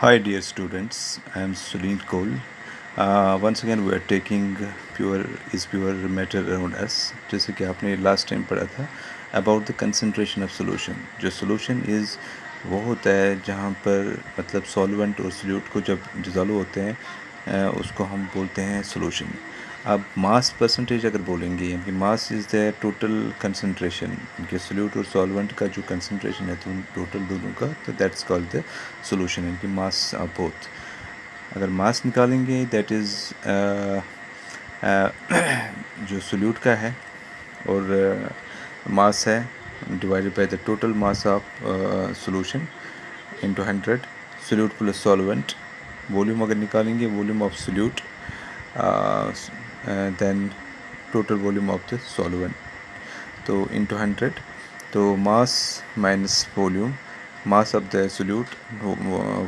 Hi, dear students. I am Suleen Cole. Once again, we are taking pure matter around us. जैसे कि आपने last time पढ़ा था about the concentration of solution. जो solution is वो होता है जहाँ पर मतलब सॉल्वेंट और सोल्यूट को जब डिज़ोल्व होते हैं उसको हम बोलते हैं सोल्यूशन. अब मास परसेंटेज अगर बोलेंगे यानी कि mass is the total concentration इनके सोल्यूट और सॉल्वेंट का जो कंसंट्रेशन है तो टोटल दोनों का तो दैट्स कॉल्ड द सोल्यूशन इनकी मास ऑफ बोथ. अगर मास निकालेंगे दैट इज़ जो सोल्यूट का है और मास है divided by the total mass of solution into 100 solute plus solvent. Volume अगर निकालेंगे volume of solute then total volume of the solvent तो into 100 तो mass minus volume mass of the solute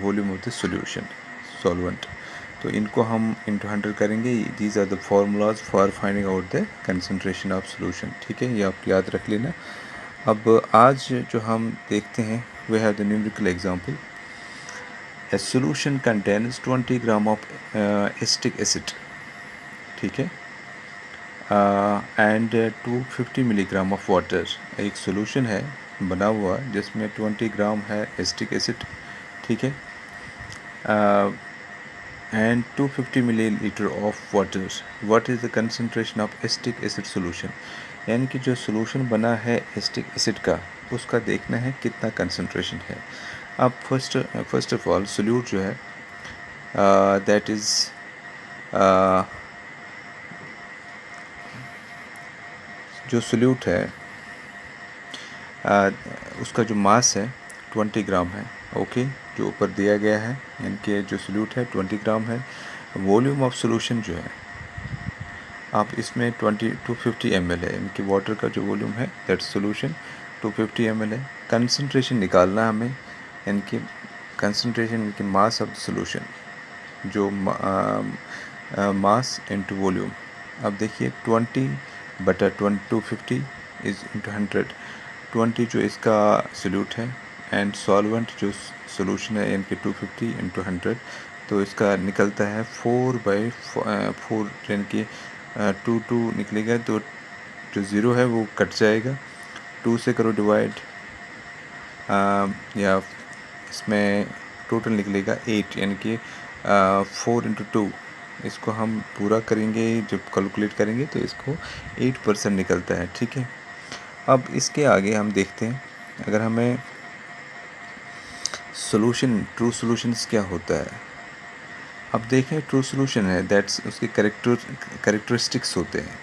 volume of the solution solvent तो इनको हम into 100 करेंगे. these are the formulas for finding out the concentration of solution. ठीक है, ये आप याद रख लेना. अब आज जो हम देखते हैं we have the numerical example. A solution contains 20 gram of acetic acid. ठीक है, एंड 250 मिलीग्राम ऑफ वाटर. एक सोल्यूशन है बना हुआ जिसमें 20 ग्राम है एसिटिक एसिड. ठीक है, and 250 millilitre of water. What is the concentration of acetic acid solution. यानी कि जो सोल्यूशन बना है एसिटिक एसिड का उसका देखना है कितना कंसंट्रेशन है. अब फर्स्ट ऑफ ऑल सोल्यूट जो है दैट इज़ जो सोल्यूट है उसका जो मास है 20 ग्राम है. ओके, जो ऊपर दिया गया है यानी कि जो सोल्यूट है 20 ग्राम है. वॉल्यूम ऑफ सोल्यूशन जो है आप इसमें 250 ml है यानी कि वाटर का जो वॉल्यूम है दैट सोल्यूशन 250 ml है. कंसंट्रेशन निकालना हमें यानी कि कंसंट्रेशन यानी कि मास ऑफ द सोल्यूशन जो मास इनटू वॉल्यूम. अब देखिए 20 बटा 250 इज़ इंटू 100. 20 जो इसका सोल्यूट है एंड सॉल्वेंट जो सोल्यूशन है यानी कि 250 इंटू 100 तो इसका निकलता है 4/4 यानी कि 2 निकलेगा तो जो ज़ीरो है वो कट जाएगा. 2 से करो डिवाइड या इसमें टोटल निकलेगा 8 यानी कि 4 इंटू 2 इसको हम पूरा करेंगे जब कैलकुलेट करेंगे तो इसको 8% निकलता है. ठीक है, अब इसके आगे हम देखते हैं अगर हमें सोल्यूशन ट्रू सोल्यूशंस क्या होता है. अब देखें ट्रू सोल्यूशन है दैट्स उसके कैरेक्टरिस्टिक्स होते हैं.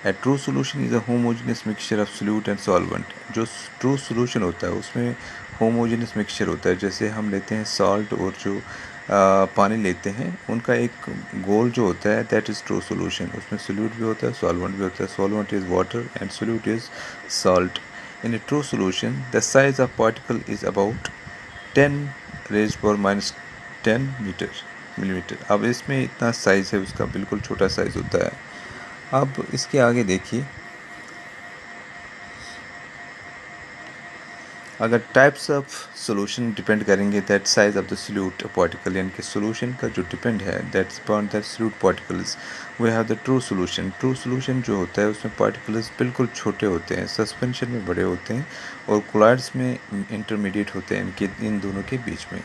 A true solution is a homogeneous mixture of solute and solvent. जो ट्रू सोल्यूशन होता है उसमें होमोजेनियस मिक्सचर होता है. जैसे हम लेते हैं सॉल्ट और जो पानी लेते हैं उनका एक गोल जो होता है दैट इज़ ट्रू सोल्यूशन. उसमें सोल्यूट भी होता है सॉल्वेंट भी होता है. Solvent is water and solute is salt. In a true solution the size of particle is about 10⁻⁻10 millimetre. अब इसमें इतना साइज़ है उसका बिल्कुल छोटा साइज़ होता है. अब इसके आगे देखिए अगर टाइप्स ऑफ सोल्यूशन डिपेंड करेंगे that size of the solute particle यानी कि सोल्यूशन का जो डिपेंड है that's upon the solute particles. We have the true solution. True solution जो होता है उसमें पार्टिकल्स बिल्कुल छोटे होते हैं, सस्पेंशन में बड़े होते हैं और कोलॉइड्स में इंटरमीडिएट होते हैं इनके इन दोनों के बीच में.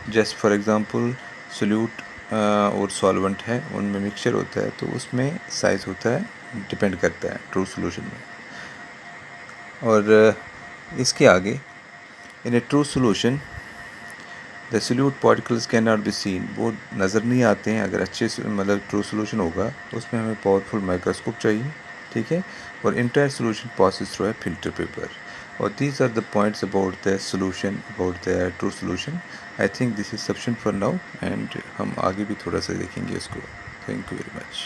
जस्ट फॉर एग्जांपल सोल्यूट और सॉल्वेंट है उनमें मिक्सचर होता है तो उसमें साइज़ होता है डिपेंड करता है ट्रू सोल्यूशन में. और इसके आगे in a true solution the solute particles can not be seen. वो नज़र नहीं आते हैं. अगर अच्छे मतलब ट्रू सोल्यूशन होगा उसमें हमें पावरफुल माइक्रोस्कोप चाहिए. ठीक है, और entire solution passes through a filter paper. और these are the points about the solution about the true solution. I think this is sufficient for now and हम आगे भी थोड़ा सा देखेंगे इसको. Thank you very much.